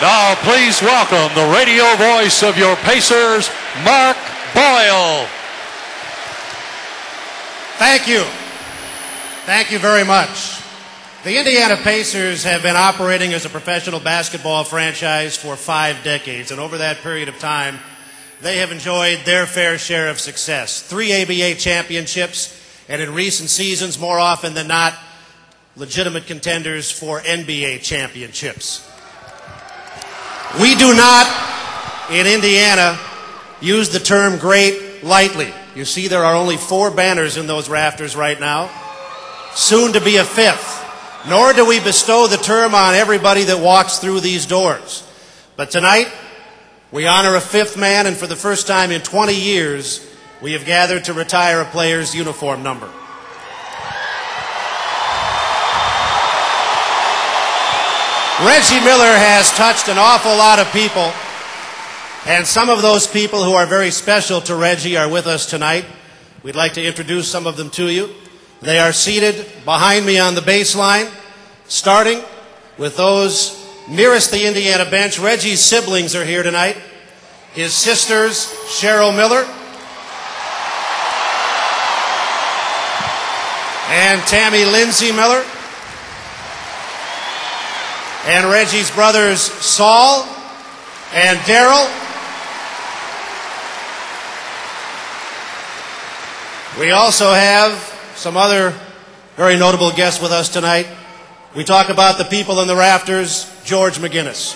Now, please welcome the radio voice of your Pacers, Mark Boyle. Thank you. Thank you very much. The Indiana Pacers have been operating as a professional basketball franchise for 5 decades, and over that period of time, they have enjoyed their fair share of success. 3 ABA championships, and in recent seasons, more often than not, legitimate contenders for NBA championships. We do not, in Indiana, use the term great lightly. You see there are only 4 banners in those rafters right now, soon to be a 5th. Nor do we bestow the term on everybody that walks through these doors. But tonight, we honor a 5th man, and for the first time in 20 years, we have gathered to retire a player's uniform number. Reggie Miller has touched an awful lot of people, and some of those people who are very special to Reggie are with us tonight. We'd like to introduce some of them to you. They are seated behind me on the baseline, starting with those nearest the Indiana bench. Reggie's siblings are here tonight. His sisters, Cheryl Miller and Tammy Lindsay Miller. And Reggie's brothers, Saul and Daryl. We also have some other very notable guests with us tonight. We talk about the people in the rafters, George McGinnis.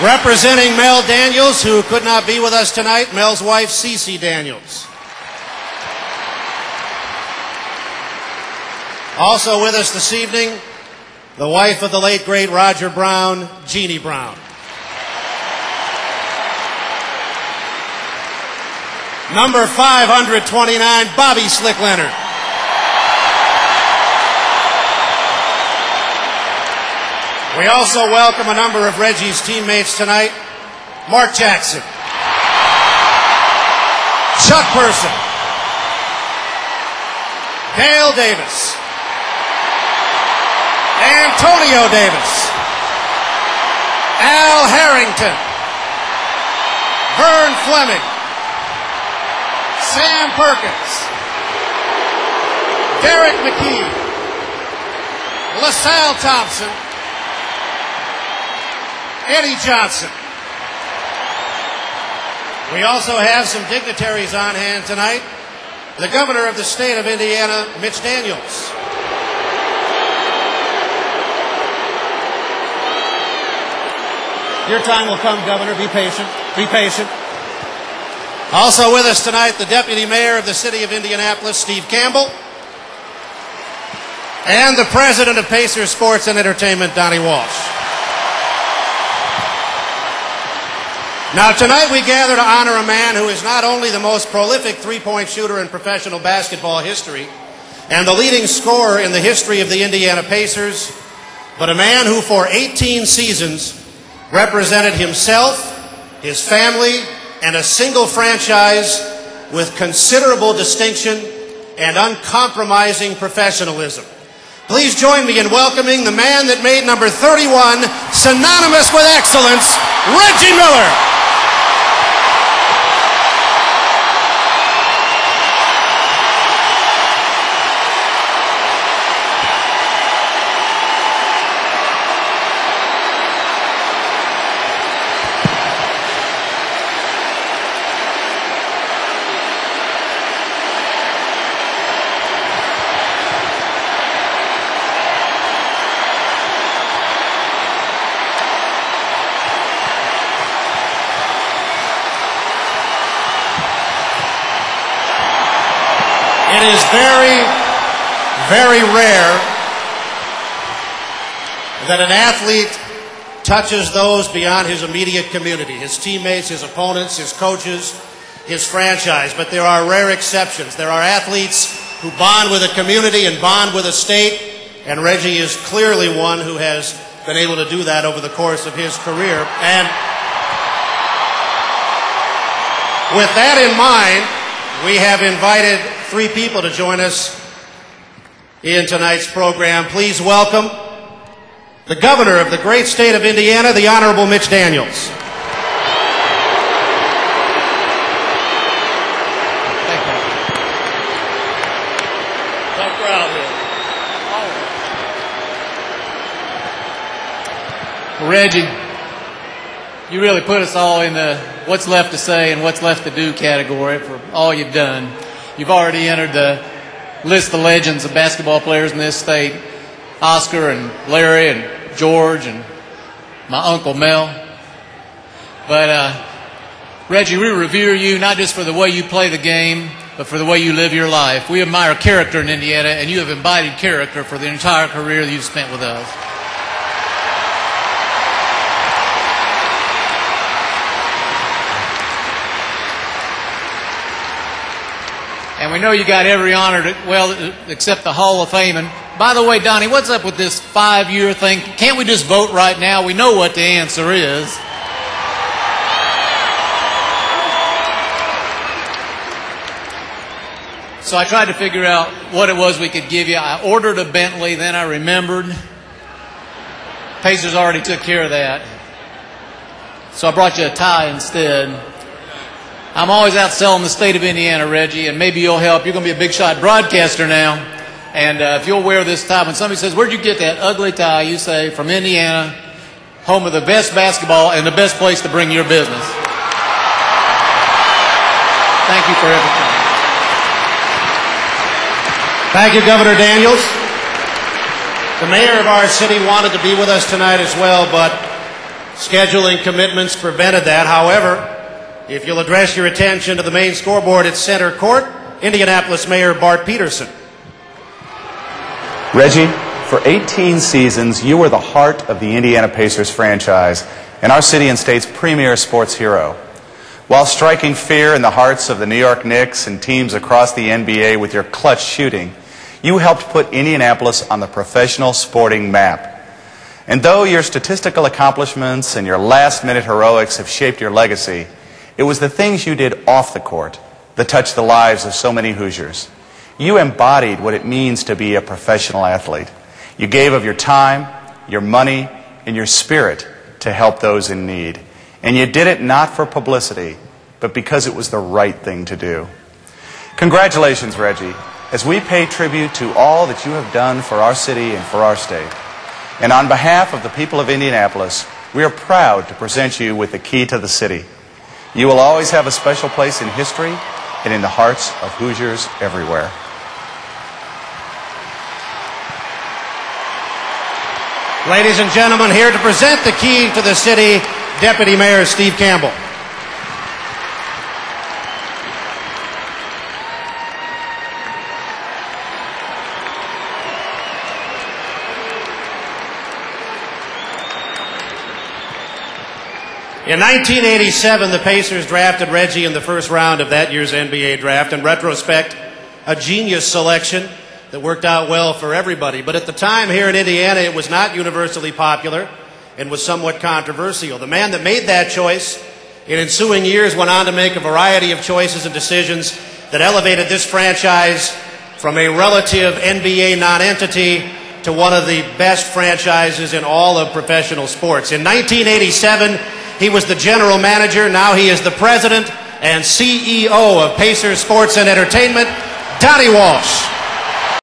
Representing Mel Daniels, who could not be with us tonight, Mel's wife, Cece Daniels. Also with us this evening, the wife of the late, great Roger Brown, Jeannie Brown. Number 529, Bobby Slick Leonard. We also welcome a number of Reggie's teammates tonight. Mark Jackson, Chuck Person, Dale Davis, Antonio Davis, Al Harrington, Vern Fleming, Sam Perkins, Derek McKee, LaSalle Thompson, Eddie Johnson. We also have some dignitaries on hand tonight. The governor of the state of Indiana, Mitch Daniels. Your time will come, Governor. Be patient. Be patient. Also with us tonight, the Deputy Mayor of the City of Indianapolis, Steve Campbell. And the President of Pacers Sports and Entertainment, Donnie Walsh. Now, tonight we gather to honor a man who is not only the most prolific three-point shooter in professional basketball history and the leading scorer in the history of the Indiana Pacers, but a man who for 18 seasons represented himself, his family, and a single franchise with considerable distinction and uncompromising professionalism. Please join me in welcoming the man that made number 31 synonymous with excellence, Reggie Miller. It is very, very rare that an athlete touches those beyond his immediate community, his teammates, his opponents, his coaches, his franchise. But there are rare exceptions. There are athletes who bond with a community and bond with a state, and Reggie is clearly one who has been able to do that over the course of his career. And with that in mind, we have invited three people to join us in tonight's program. Please welcome the governor of the great state of Indiana, the Honorable Mitch Daniels. Thank you. Tough crowd here. Reggie, you really put us all in the what's left to say and what's left to do category for all you've done. You've already entered the list of legends of basketball players in this state. Oscar and Larry and George and my Uncle Mel. But Reggie, we revere you not just for the way you play the game, but for the way you live your life. We admire character in Indiana, and you have embodied character for the entire career that you've spent with us. And we know you got every honor, except the Hall of Fame. And by the way, Donnie, what's up with this 5-year thing? Can't we just vote right now? We know what the answer is. So I tried to figure out what it was we could give you. I ordered a Bentley, then I remembered. Pacers already took care of that. So I brought you a tie instead. I'm always out selling the state of Indiana, Reggie, and maybe you'll help. You're going to be a big shot broadcaster now. And if you'll wear this tie, when somebody says, "Where'd you get that ugly tie?" you say, "From Indiana, home of the best basketball and the best place to bring your business." Thank you for everything. Thank you, Governor Daniels. The mayor of our city wanted to be with us tonight as well, but scheduling commitments prevented that. However, if you'll address your attention to the main scoreboard at center court, Indianapolis Mayor Bart Peterson. Reggie, for 18 seasons, you were the heart of the Indiana Pacers franchise and our city and state's premier sports hero. While striking fear in the hearts of the New York Knicks and teams across the NBA with your clutch shooting, you helped put Indianapolis on the professional sporting map. And though your statistical accomplishments and your last-minute heroics have shaped your legacy, it was the things you did off the court that touched the lives of so many Hoosiers. You embodied what it means to be a professional athlete. You gave of your time, your money, and your spirit to help those in need. And you did it not for publicity, but because it was the right thing to do. Congratulations, Reggie, as we pay tribute to all that you have done for our city and for our state. And on behalf of the people of Indianapolis, we are proud to present you with the key to the city. You will always have a special place in history and in the hearts of Hoosiers everywhere. Ladies and gentlemen, here to present the key to the city, Deputy Mayor Steve Campbell. In 1987, the Pacers drafted Reggie in the first round of that year's NBA draft. In retrospect, a genius selection that worked out well for everybody. But at the time here in Indiana, it was not universally popular and was somewhat controversial. The man that made that choice in ensuing years went on to make a variety of choices and decisions that elevated this franchise from a relative NBA nonentity to one of the best franchises in all of professional sports. In 1987, he was the general manager. Now he is the president and CEO of Pacers Sports and Entertainment, Donnie Walsh.